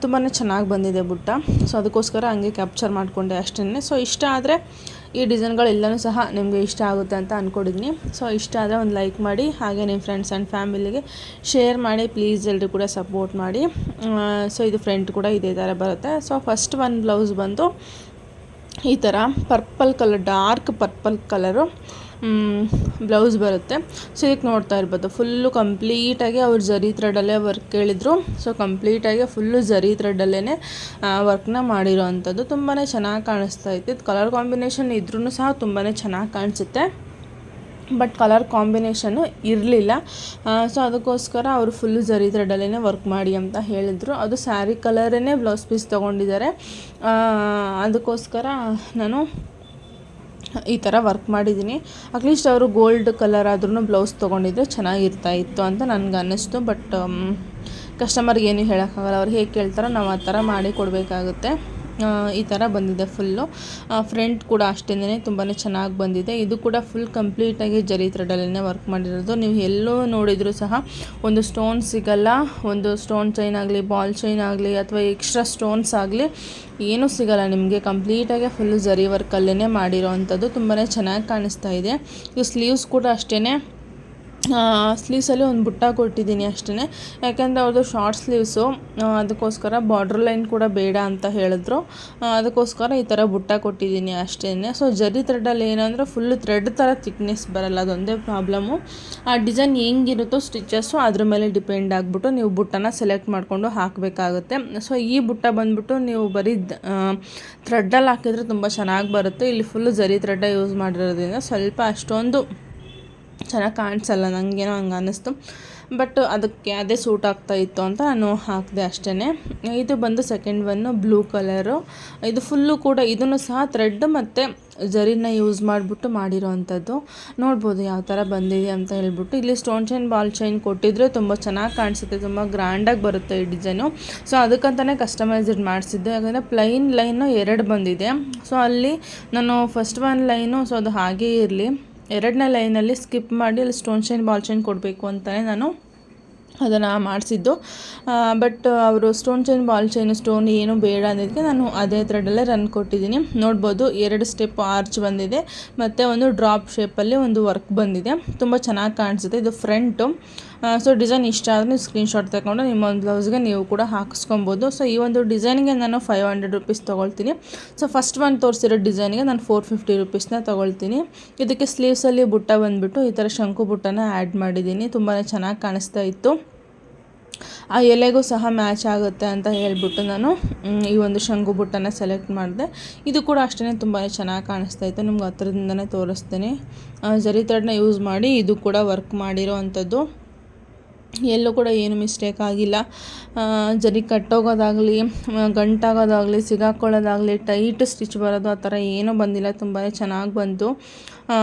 ತುಂಬಾ ಚೆನ್ನಾಗಿ ಬಂದಿದೆ ಬುಟ್ಟ. ಸೊ ಅದಕ್ಕೋಸ್ಕರ ಹಂಗೆ ಕ್ಯಾಪ್ಚರ್ ಮಾಡಿಕೊಂಡೆ ಅಷ್ಟೇ. ಸೊ ಇಷ್ಟ ಆದರೆ ಈ ಡಿಸೈನ್ಗಳೆಲ್ಲನೂ ಸಹ ನಿಮಗೆ ಇಷ್ಟ ಆಗುತ್ತೆ ಅಂತ ಅಂದ್ಕೊಂಡಿದ್ದೀನಿ. ಸೊ ಇಷ್ಟ ಆದರೆ ಒಂದು ಲೈಕ್ ಮಾಡಿ, ಹಾಗೆ ನಿಮ್ಮ ಫ್ರೆಂಡ್ಸ್ ಆ್ಯಂಡ್ ಫ್ಯಾಮಿಲಿಗೆ ಶೇರ್ ಮಾಡಿ ಪ್ಲೀಸ್. ಎಲ್ಲರೂ ಕೂಡ ಸಪೋರ್ಟ್ ಮಾಡಿ. ಸೊ ಇದು ಫ್ರಂಟ್ ಕೂಡ ಇದೇ ಥರ ಬರುತ್ತೆ. ಸೊ ಫಸ್ಟ್ ಒಂದು ಬ್ಲೌಸ್ ಬಂದು ಈ ಥರ purple colour, dark purple colour blouse ಬರುತ್ತೆ. ಸೊ ಇದಕ್ಕೆ ನೋಡ್ತಾ ಇರ್ಬೋದು, ಫುಲ್ಲು ಕಂಪ್ಲೀಟಾಗಿ ಅವ್ರು ಜರಿ ಥ್ರೆಡಲ್ಲೇ ವರ್ಕ್ ಹೇಳಿದ್ರು. ಸೊ ಕಂಪ್ಲೀಟಾಗಿ ಫುಲ್ಲು ಜರಿ ಥ್ರೆಡಲ್ಲೇ ವರ್ಕ್ನ ಮಾಡಿರೋ ಅಂಥದ್ದು. ತುಂಬಾ ಚೆನ್ನಾಗಿ ಕಾಣಿಸ್ತಾ ಇತ್ತು. ಇದು ಕಲರ್ ಕಾಂಬಿನೇಷನ್ ಇದ್ರೂ ಸಹ ತುಂಬಾ ಚೆನ್ನಾಗಿ ಕಾಣಿಸುತ್ತೆ, ಬಟ್ ಕಲರ್ ಕಾಂಬಿನೇಷನ್ನು ಇರಲಿಲ್ಲ. ಸೊ ಅದಕ್ಕೋಸ್ಕರ ಅವರು ಫುಲ್ಲು ಜರಿ ಥ್ರೆಡಲ್ಲೇ ವರ್ಕ್ ಮಾಡಿ ಅಂತ ಹೇಳಿದರು. ಅದು ಸ್ಯಾರಿ ಕಲರೇ ಬ್ಲೌಸ್ ಪೀಸ್ ತೊಗೊಂಡಿದ್ದಾರೆ. ಅದಕ್ಕೋಸ್ಕರ ನಾನು ಈ ಥರ ವರ್ಕ್ ಮಾಡಿದ್ದೀನಿ. ಅಟ್ಲೀಸ್ಟ್ ಅವರು ಗೋಲ್ಡ್ ಕಲರ್ ಆದ್ರೂ ಬ್ಲೌಸ್ ತೊಗೊಂಡಿದ್ರೆ ಚೆನ್ನಾಗಿರ್ತಾಯಿತ್ತು ಅಂತ ನನಗೆ ಅನ್ನಿಸ್ತು. ಬಟ್ ಕಸ್ಟಮರ್ಗೆ ಏನು ಹೇಳೋಕ್ಕಾಗಲ್ಲ, ಅವ್ರು ಹೇಗೆ ಕೇಳ್ತಾರೋ ನಾವು ಆ ಥರ ಮಾಡಿ ಕೊಡಬೇಕಾಗುತ್ತೆ. ಈ ಥರ ಬಂದಿದೆ ಫುಲ್ಲು. ಫ್ರಂಟ್ ಕೂಡ ಅಷ್ಟೇ ತುಂಬಾ ಚೆನ್ನಾಗಿ ಬಂದಿದೆ. ಇದು ಕೂಡ ಫುಲ್ ಕಂಪ್ಲೀಟಾಗಿ ಜರಿ ಥ್ರೆಡಲ್ಲೇ ವರ್ಕ್ ಮಾಡಿರೋದು. ನೀವು ಎಲ್ಲೋ ನೋಡಿದರೂ ಸಹ ಒಂದು ಸ್ಟೋನ್ ಸಿಗಲ್ಲ. ಒಂದು ಸ್ಟೋನ್ ಚೈನ್ ಆಗಲಿ, ಬಾಲ್ ಚೈನ್ ಆಗಲಿ ಅಥವಾ ಎಕ್ಸ್ಟ್ರಾ ಸ್ಟೋನ್ಸ್ ಆಗಲಿ ಏನೂ ಸಿಗಲ್ಲ ನಿಮಗೆ. ಕಂಪ್ಲೀಟಾಗಿ ಫುಲ್ಲು ಜರಿ ವರ್ಕಲ್ಲೇ ಮಾಡಿರೋ ಅಂಥದ್ದು. ತುಂಬಾ ಚೆನ್ನಾಗಿ ಕಾಣಿಸ್ತಾ ಇದೆ. ಈ ಸ್ಲೀವ್ಸ್ ಕೂಡ ಅಷ್ಟೇ, ಸ್ಲೀವ್ಸಲ್ಲಿ ಒಂದು ಬುಟ್ಟ ಕೊಟ್ಟಿದ್ದೀನಿ ಅಷ್ಟೇ. ಯಾಕೆಂದರೆ ಅವ್ರದ್ದು ಶಾರ್ಟ್ ಸ್ಲೀವ್ಸು, ಅದಕ್ಕೋಸ್ಕರ ಬಾರ್ಡ್ರ್ ಲೈನ್ ಕೂಡ ಬೇಡ ಅಂತ ಹೇಳಿದ್ರು. ಅದಕ್ಕೋಸ್ಕರ ಈ ಥರ ಬುಟ್ಟ ಕೊಟ್ಟಿದ್ದೀನಿ ಅಷ್ಟೇ. ಸೊ ಜರಿ ಥ್ರೆಡಲ್ಲಿ ಏನಂದರೆ ಫುಲ್ಲು ಥ್ರೆಡ್ ಥರ ಥಿಕ್ನೆಸ್ ಬರಲ್ಲ, ಅದೊಂದೇ ಪ್ರಾಬ್ಲಮ್ಮು. ಆ ಡಿಸೈನ್ ಹೆಂಗಿರುತ್ತೋ ಸ್ಟಿಚಸ್ಸು ಅದ್ರ ಮೇಲೆ ಡಿಪೆಂಡ್ ಆಗಿಬಿಟ್ಟು ನೀವು ಬುಟ್ಟನ ಸೆಲೆಕ್ಟ್ ಮಾಡಿಕೊಂಡು ಹಾಕಬೇಕಾಗುತ್ತೆ. ಸೊ ಈ ಬುಟ್ಟ ಬಂದುಬಿಟ್ಟು ನೀವು ಬರೀ ಥ್ರೆಡ್ಡಲ್ಲಿ ಹಾಕಿದರೆ ತುಂಬ ಚೆನ್ನಾಗಿ ಬರುತ್ತೆ. ಇಲ್ಲಿ ಫುಲ್ಲು ಜರಿ ಥ್ರೆಡ್ಡ ಯೂಸ್ ಮಾಡಿರೋದ್ರಿಂದ ಸ್ವಲ್ಪ ಅಷ್ಟೊಂದು ಚೆನ್ನಾಗಿ ಕಾಣಿಸಲ್ಲ, ನನಗೇನೋ ಹಂಗೆ ಅನ್ನಿಸ್ತು. ಬಟ್ ಅದಕ್ಕೆ ಅದೇ ಸೂಟ್ ಆಗ್ತಾಯಿತ್ತು ಅಂತ ನಾನು ಹಾಕಿದೆ ಅಷ್ಟೇ. ಇದು ಬಂದು ಸೆಕೆಂಡ್ ಒನ್ನು ಬ್ಲೂ ಕಲರು. ಇದು ಫುಲ್ಲು ಕೂಡ ಇದನ್ನು ಸಹ ಥ್ರೆಡ್ ಮತ್ತು ಜರಿನ ಯೂಸ್ ಮಾಡಿಬಿಟ್ಟು ಮಾಡಿರೋ ಅಂಥದ್ದು. ನೋಡ್ಬೋದು ಯಾವ ಥರ ಬಂದಿದೆ ಅಂತ ಹೇಳ್ಬಿಟ್ಟು. ಇಲ್ಲಿ ಸ್ಟೋನ್ ಚೈನ್ ಬಾಲ್ ಚೈನ್ ಕೊಟ್ಟಿದ್ರೆ ತುಂಬ ಚೆನ್ನಾಗಿ ಕಾಣಿಸುತ್ತೆ, ತುಂಬ ಗ್ರ್ಯಾಂಡಾಗಿ ಬರುತ್ತೆ ಈ ಡಿಸೈನು. ಸೊ ಅದಕ್ಕಂತಲೇ ಕಸ್ಟಮೈಸ್ಡ್ ಮಾಡಿಸಿದ್ದೆ. ಯಾಕಂದರೆ ಪ್ಲೈನ್ ಲೈನು 2 ಬಂದಿದೆ. ಸೊ ಅಲ್ಲಿ ನಾನು ಫಸ್ಟ್ 1 ಲೈನು ಸೊ ಅದು ಹಾಗೇ ಇರಲಿ, 2ನೇ ಲೈನಲ್ಲಿ ಸ್ಕಿಪ್ ಮಾಡಿ ಅಲ್ಲಿ ಸ್ಟೋನ್ ಚೈನ್ ಬಾಲ್ ಚೈನ್ ಕೊಡಬೇಕು ಅಂತಲೇ ನಾನು ಅದನ್ನು ಮಾಡಿಸಿದ್ದು. ಬಟ್ ಅವರು stone chain ball chain stone ಏನು ಬೇಡ ಅಂದಿದ್ದಕ್ಕೆ ನಾನು ಅದೇ ಥ್ರೆಡಲ್ಲೇ ರನ್ ಕೊಟ್ಟಿದ್ದೀನಿ. ನೋಡ್ಬೋದು 2 ಸ್ಟೆಪ್ ಆರ್ಚ್ ಬಂದಿದೆ ಮತ್ತು ಒಂದು ಡ್ರಾಪ್ ಶೇಪಲ್ಲಿ ಒಂದು ವರ್ಕ್ ಬಂದಿದೆ. ತುಂಬ ಚೆನ್ನಾಗಿ ಕಾಣಿಸುತ್ತೆ. ಇದು ಫ್ರಂಟು. ಸೊ ಡಿಸೈನ್ ಇಷ್ಟ ಆದರೆ ನೀವು ಸ್ಕ್ರೀನ್ಶಾಟ್ ತಗೊಂಡು ನಿಮ್ಮ ಒಂದು ಬ್ಲೌಸ್ಗೆ ನೀವು ಕೂಡ ಹಾಕಿಸ್ಕೊಬೋದು. ಸೊ ಈ ಒಂದು ಡಿಸೈನ್ಗೆ ನಾನು 500 ರುಪೀಸ್ ತೊಗೊಳ್ತೀನಿ. ಸೊ ಫಸ್ಟ್ ಒಂದು ತೋರಿಸಿರೋ ಡಿಸೈನ್ಗೆ ನಾನು 450 ರುಪೀಸ್ನ ತೊಗೊಳ್ತೀನಿ. ಇದಕ್ಕೆ ಸ್ಲೀವ್ಸಲ್ಲಿ ಬುಟ್ಟ ಬಂದುಬಿಟ್ಟು ಈ ಥರ ಶಂಕು ಬುಟ್ಟನ ಆ್ಯಡ್ ಮಾಡಿದ್ದೀನಿ. ತುಂಬಾ ಚೆನ್ನಾಗಿ ಕಾಣಿಸ್ತಾ ಇತ್ತು. ಆ ಎಲೆಗೂ ಸಹ ಮ್ಯಾಚ್ ಆಗುತ್ತೆ ಅಂತ ಹೇಳ್ಬಿಟ್ಟು ನಾನು ಈ ಒಂದು ಶಂಕು ಬುಟ್ಟನ ಸೆಲೆಕ್ಟ್ ಮಾಡಿದೆ. ಇದು ಕೂಡ ಅಷ್ಟೇ ತುಂಬಾ ಚೆನ್ನಾಗಿ ಕಾಣಿಸ್ತಾ ಇತ್ತು. ನಿಮ್ಗೆ ಹತ್ರದಿಂದನೇ ತೋರಿಸ್ತೀನಿ. ಜರಿ ಥ್ರೆಡ್ನ ಯೂಸ್ ಮಾಡಿ ಇದು ಕೂಡ ವರ್ಕ್ ಮಾಡಿರೋ ಅಂಥದ್ದು. ಎಲ್ಲೂ ಕೂಡ ಏನು ಮಿಸ್ಟೇಕ್ ಆಗಿಲ್ಲ. ಜರಿ ಕಟ್ಟೋಗೋದಾಗಲಿ, ಗಂಟಾಗೋದಾಗಲಿ, ಸಿಗಾಕೊಳ್ಳೋದಾಗಲಿ, ಟೈಟ್ ಸ್ಟಿಚ್ ಬರೋದು ಆ ಥರ ಏನೂ ಬಂದಿಲ್ಲ. ತುಂಬಾ ಚೆನ್ನಾಗಿ ಬಂತು.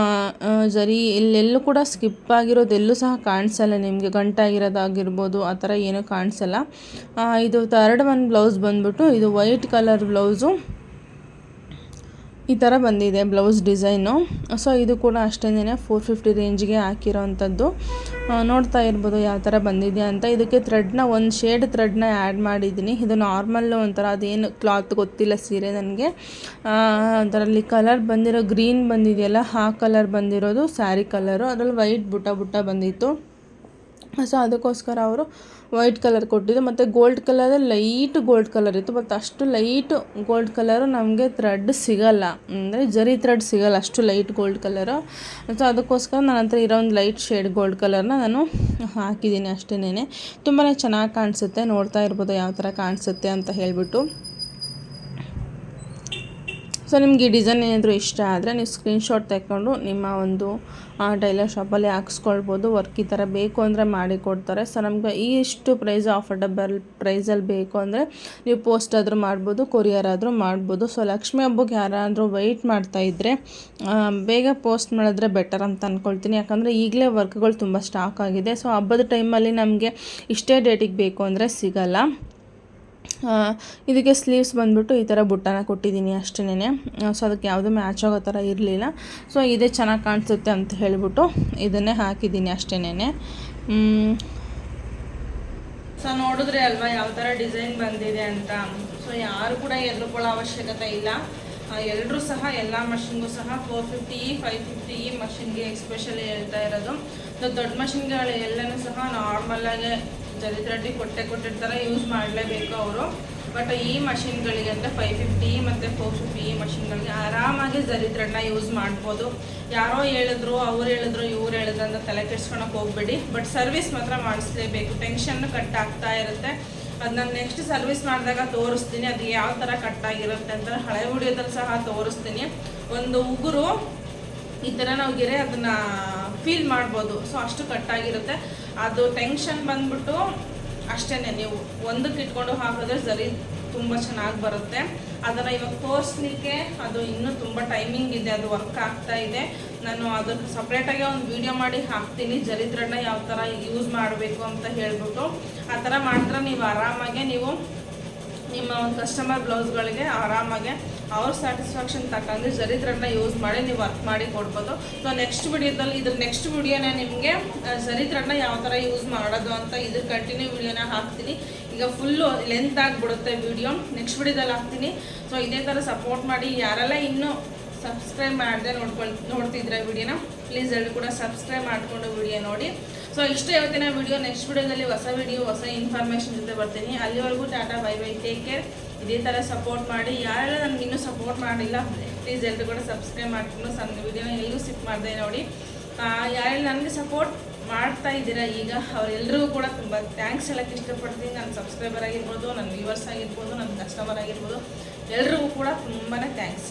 ಜರಿ ಎಲ್ಲೆಲ್ಲೂ ಕೂಡ ಸ್ಕಿಪ್ ಆಗಿರೋದೆಲ್ಲೂ ಸಹ ಕಾಣಿಸಲ್ಲ ನಿಮಗೆ. ಗಂಟಾಗಿರೋದಾಗಿರ್ಬೋದು ಆ ಥರ ಏನೂ ಕಾಣಿಸಲ್ಲ. ಇದು 3rd ಒಂದು ಬ್ಲೌಸ್ ಬಂದ್ಬಿಟ್ಟು ಇದು ವೈಟ್ ಕಲರ್ ಬ್ಲೌಸು ಈ ಥರ ಬಂದಿದೆ ಬ್ಲೌಸ್ ಡಿಸೈನು. ಸೊ ಇದು ಕೂಡ ಅಷ್ಟೇ 450 ರೇಂಜ್ಗೆ ಹಾಕಿರೋ ಅಂಥದ್ದು. ನೋಡ್ತಾ ಇರ್ಬೋದು ಯಾವ ಥರ ಬಂದಿದೆ ಅಂತ. ಇದಕ್ಕೆ ಥ್ರೆಡ್ನ ಒಂದು ಶೇಡ್ ಥ್ರೆಡ್ನ ಆ್ಯಡ್ ಮಾಡಿದ್ದೀನಿ. ಇದು ನಾರ್ಮಲ್ಲು ಒಂಥರ ಅದೇನು ಕ್ಲಾತ್ ಗೊತ್ತಿಲ್ಲ ಸೀರೆ ನನಗೆ. ಅದರಲ್ಲಿ ಕಲರ್ ಬಂದಿರೋ ಗ್ರೀನ್ ಬಂದಿದೆಯಲ್ಲ ಆ ಕಲರ್ ಬಂದಿರೋದು ಸ್ಯಾರಿ ಕಲರು. ಅದರಲ್ಲಿ ವೈಟ್ ಬುಟ್ಟ ಬಂದಿತ್ತು. ಸೊ ಅದಕ್ಕೋಸ್ಕರ ಅವರು ವೈಟ್ ಕಲರ್ ಕೊಟ್ಟಿದ್ದು. ಮತ್ತು ಗೋಲ್ಡ್ ಕಲರಲ್ಲಿ ಲೈಟ್ ಗೋಲ್ಡ್ ಕಲರ್ ಇತ್ತು. ಮತ್ತು ಅಷ್ಟು ಲೈಟ್ ಗೋಲ್ಡ್ ಕಲರು ನಮಗೆ ಥ್ರೆಡ್ ಸಿಗಲ್ಲ, ಅಂದರೆ ಜರಿ ಥ್ರೆಡ್ ಸಿಗಲ್ಲ ಅಷ್ಟು ಲೈಟ್ ಗೋಲ್ಡ್ ಕಲರು. ಸೊ ಅದಕ್ಕೋಸ್ಕರ ನನ್ನ ಹತ್ರ ಇರೋ ಒಂದು ಲೈಟ್ ಶೇಡ್ ಗೋಲ್ಡ್ ಕಲರ್ನ ನಾನು ಹಾಕಿದ್ದೀನಿ ಅಷ್ಟೇ. ತುಂಬಾ ಚೆನ್ನಾಗಿ ಕಾಣಿಸುತ್ತೆ. ನೋಡ್ತಾ ಇರ್ಬೋದು ಯಾವ ಥರ ಕಾಣಿಸುತ್ತೆ ಅಂತ ಹೇಳ್ಬಿಟ್ಟು. ಸೊ ನಿಮ್ಗೆ ಈ ಡಿಸೈನ್ ಏನಾದರೂ ಇಷ್ಟ ಆದರೆ ನೀವು ಸ್ಕ್ರೀನ್ಶಾಟ್ ತೆಕ್ಕೊಂಡು ನಿಮ್ಮ ಒಂದು ಟೈಲರ್ ಶಾಪಲ್ಲಿ ಹಾಕ್ಸ್ಕೊಳ್ಬೋದು. ವರ್ಕ್ ಈ ಥರ ಬೇಕು ಅಂದರೆ ಮಾಡಿ ಕೊಡ್ತಾರೆ. ಸೊ ನಮ್ಗೆ ಇಷ್ಟು ಪ್ರೈಸ್ ಆಫರ್ಡಬಲ್ ಪ್ರೈಸಲ್ಲಿ ಬೇಕು ಅಂದರೆ ನೀವು ಪೋಸ್ಟ್ ಆದರೂ ಮಾಡ್ಬೋದು, ಕೊರಿಯರ್ ಆದರೂ ಮಾಡ್ಬೋದು. ಸೊ ಲಕ್ಷ್ಮೀ ಹಬ್ಬಕ್ಕೆ ಯಾರಾದರೂ ವೆಯ್ಟ್ ಮಾಡ್ತಾಯಿದ್ರೆ ಬೇಗ ಪೋಸ್ಟ್ ಮಾಡಿದ್ರೆ ಬೆಟರ್ ಅಂತ ಅಂದ್ಕೊಳ್ತೀನಿ. ಯಾಕಂದರೆ ಈಗಲೇ ವರ್ಕ್ಗಳು ತುಂಬ ಸ್ಟಾಕ್ ಆಗಿದೆ. ಸೊ ಹಬ್ಬದ ಟೈಮಲ್ಲಿ ನಮಗೆ ಇಷ್ಟೇ ಡೇಟಿಗೆ ಬೇಕು ಅಂದರೆ ಸಿಗಲ್ಲ. ಇದಕ್ಕೆ ಸ್ಲೀವ್ಸ್ ಬಂದುಬಿಟ್ಟು ಈ ಥರ ಬುಟ್ಟನ ಕೊಟ್ಟಿದ್ದೀನಿ ಅಷ್ಟೇ. ಸೊ ಅದಕ್ಕೆ ಯಾವುದೂ ಮ್ಯಾಚ್ ಆಗೋ ಥರ ಇರಲಿಲ್ಲ. ಸೊ ಇದೇ ಚೆನ್ನಾಗಿ ಕಾಣಿಸುತ್ತೆ ಅಂತ ಹೇಳಿಬಿಟ್ಟು ಇದನ್ನೇ ಹಾಕಿದ್ದೀನಿ ಅಷ್ಟೇ. ಸೊ ನೋಡಿದ್ರೆ ಅಲ್ವಾ ಯಾವ ಥರ ಡಿಸೈನ್ ಬಂದಿದೆ ಅಂತ. ಸೊ ಯಾರು ಕೂಡ ಹೆದರ್ಕೊಳ್ಳೋ ಅವಶ್ಯಕತೆ ಇಲ್ಲ. ಎಲ್ಲರೂ ಸಹ ಎಲ್ಲ ಮಷಿನ್ಗೂ ಸಹ 450 550 ಮಷಿನ್ಗೆ ಎಸ್ಪೆಷಲಿ ಹೇಳ್ತಾ ಇರೋದು. ಸೊ ದೊಡ್ಡ ಮಷಿನ್ಗಳು ಎಲ್ಲನೂ ಸಹ ನಾರ್ಮಲಾಗಿ ಜರಿ ಥ್ರೆಡ್ಡಿಗೆ ಕೊಟ್ಟಿರ್ತಾರೆ, ಯೂಸ್ ಮಾಡಲೇಬೇಕು ಅವರು. ಬಟ್ ಈ ಮಷಿನ್ಗಳಿಗೆ ಅಂದರೆ 550 ಮತ್ತು 450 ಮಷಿನ್ಗಳಿಗೆ ಆರಾಮಾಗಿ ಜರಿ ಥ್ರೆಡ್ನ ಯೂಸ್ ಮಾಡ್ಬೋದು. ಯಾರೋ ಹೇಳಿದ್ರು, ಅವ್ರು ಹೇಳಿದ್ರು, ಇವ್ರು ಹೇಳಿದ್ರು ಅಂತ ತಲೆ ಕೆಡ್ಸ್ಕೊಳಕ್ಕೆ ಹೋಗ್ಬೇಡಿ. ಬಟ್ ಸರ್ವಿಸ್ ಮಾತ್ರ ಮಾಡಿಸ್ಲೇಬೇಕು. ಟೆನ್ಷನ್ ಕಟ್ ಆಗ್ತಾ ಇರುತ್ತೆ. ಅದು ನಾನು ನೆಕ್ಸ್ಟ್ ಸರ್ವಿಸ್ ಮಾಡಿದಾಗ ತೋರಿಸ್ತೀನಿ ಅದು ಯಾವ ಥರ ಕಟ್ಟಾಗಿರುತ್ತೆ ಅಂತ. ಹಳೆ ವಿಡಿಯೋದಲ್ಲಿ ಸಹ ತೋರಿಸ್ತೀನಿ. ಒಂದು ಉಗುರು ಈ ಥರ ನಾವು ಗೆರೆ ಅದನ್ನು ಫೀಲ್ ಮಾಡ್ಬೋದು. ಸೊ ಅಷ್ಟು ಕಟ್ಟಾಗಿರುತ್ತೆ. ಅದು ಟೆನ್ಷನ್ ಬಂದ್ಬಿಟ್ಟು ಅಷ್ಟೇ, ನೀವು ಒಂದಕ್ಕೆ ಇಟ್ಕೊಂಡು ಹಾಕಿದ್ರೆ ಜರಿ ತುಂಬ ಚೆನ್ನಾಗಿ ಬರುತ್ತೆ. ಅದನ್ನು ಇವಾಗ ತೋರಿಸ್ಲಿಕ್ಕೆ ಅದು ಇನ್ನೂ ತುಂಬ ಟೈಮಿಂಗ್ ಇದೆ, ಅದು ವರ್ಕ್ ಆಗ್ತಾ ಇದೆ. ನಾನು ಅದಕ್ಕೆ ಸಪ್ರೇಟಾಗಿ ಒಂದು ವಿಡಿಯೋ ಮಾಡಿ ಹಾಕ್ತೀನಿ, ಜರಿ ಥ್ರೆಡ್ನ ಯಾವ ಥರ ಯೂಸ್ ಮಾಡಬೇಕು ಅಂತ ಹೇಳ್ಬಿಟ್ಟು. ಆ ಥರ ಮಾಡಿದ್ರೆ ನೀವು ಆರಾಮಾಗೆ ನೀವು ನಿಮ್ಮ ಒಂದು ಕಸ್ಟಮರ್ ಬ್ಲೌಸ್ಗಳಿಗೆ ಆರಾಮಾಗೆ ಅವ್ರ ಸ್ಯಾಟಿಸ್ಫ್ಯಾಕ್ಷನ್ ತಕ್ಕಂಗೆ ಜರಿ ಥ್ರೆಡ್ನ ಯೂಸ್ ಮಾಡಿ ನೀವು ವರ್ಕ್ ಮಾಡಿ ಕೊಡ್ಬೋದು. ಸೊ ನೆಕ್ಸ್ಟ್ ವಿಡಿಯೋದಲ್ಲಿ ನೆಕ್ಸ್ಟ್ ವಿಡಿಯೋನ ನಿಮಗೆ ಜರಿ ಥ್ರೆಡ್ನ ಯಾವ ಥರ ಯೂಸ್ ಮಾಡೋದು ಅಂತ ಇದ್ರ ಕಂಟಿನ್ಯೂ ವಿಡಿಯೋನ ಹಾಕ್ತೀನಿ. ಈಗ ಫುಲ್ಲು ಲೆಂತ್ ಆಗಿಬಿಡುತ್ತೆ ವಿಡಿಯೋ, ನೆಕ್ಸ್ಟ್ ವಿಡಿಯೋದಲ್ಲಿ ಹಾಕ್ತೀನಿ. ಸೊ ಇದೇ ಥರ ಸಪೋರ್ಟ್ ಮಾಡಿ. ಯಾರೆಲ್ಲ ಇನ್ನೂ ಸಬ್ಸ್ಕ್ರೈಬ್ ಮಾಡದೆ ನೋಡ್ತಿದ್ರೆ ವಿಡಿಯೋನ ಪ್ಲೀಸ್ ಎಲ್ಲರೂ ಕೂಡ ಸಬ್ಸ್ಕ್ರೈಬ್ ಮಾಡಿಕೊಂಡು ವಿಡಿಯೋ ನೋಡಿ. ಸೊ ಇಷ್ಟೇ ಇವತ್ತಿನ ವಿಡಿಯೋ. ನೆಕ್ಸ್ಟ್ ವಿಡಿಯೋದಲ್ಲಿ ಹೊಸ ವಿಡಿಯೋ ಹೊಸ ಇನ್ಫಾರ್ಮೇಷನ್ ಜೊತೆ ಬರ್ತೀನಿ. ಅಲ್ಲಿವರೆಗೂ tata bye bye, take care. ಇದೇ ಥರ ಸಪೋರ್ಟ್ ಮಾಡಿ. ಯಾರೆಲ್ಲ ನನಗೆ ಇನ್ನೂ ಸಪೋರ್ಟ್ ಮಾಡಿಲ್ಲ ಪ್ಲೀಸ್ ಎಲ್ಲರೂ ಕೂಡ ಸಬ್ಸ್ಕ್ರೈಬ್ ಮಾಡಿಕೊಂಡು ಸಣ್ಣ ವಿಡಿಯೋನ ಎಲ್ಲೂ ಸಿಕ್ ಮಾಡಿದೆ ನೋಡಿ. ಯಾರೆಲ್ಲ ನನಗೆ ಸಪೋರ್ಟ್ ಮಾಡ್ತಾ ಇದ್ದೀರಾ ಈಗ ಅವರೆಲ್ಲರಿಗೂ ಕೂಡ ತುಂಬ ಥ್ಯಾಂಕ್ಸ್ ಹೇಳೋಕ್ಕೆ ಇಷ್ಟಪಡ್ತೀನಿ. ನನ್ನ ಸಬ್ಸ್ಕ್ರೈಬರ್ ಆಗಿರ್ಬೋದು, ನನ್ನ ವ್ಯೂವರ್ಸ್ ಆಗಿರ್ಬೋದು, ನನ್ನ ಕಸ್ಟಮರ್ ಆಗಿರ್ಬೋದು, ಎಲ್ರಿಗೂ ಕೂಡ ತುಂಬಾ ಥ್ಯಾಂಕ್ಸ್.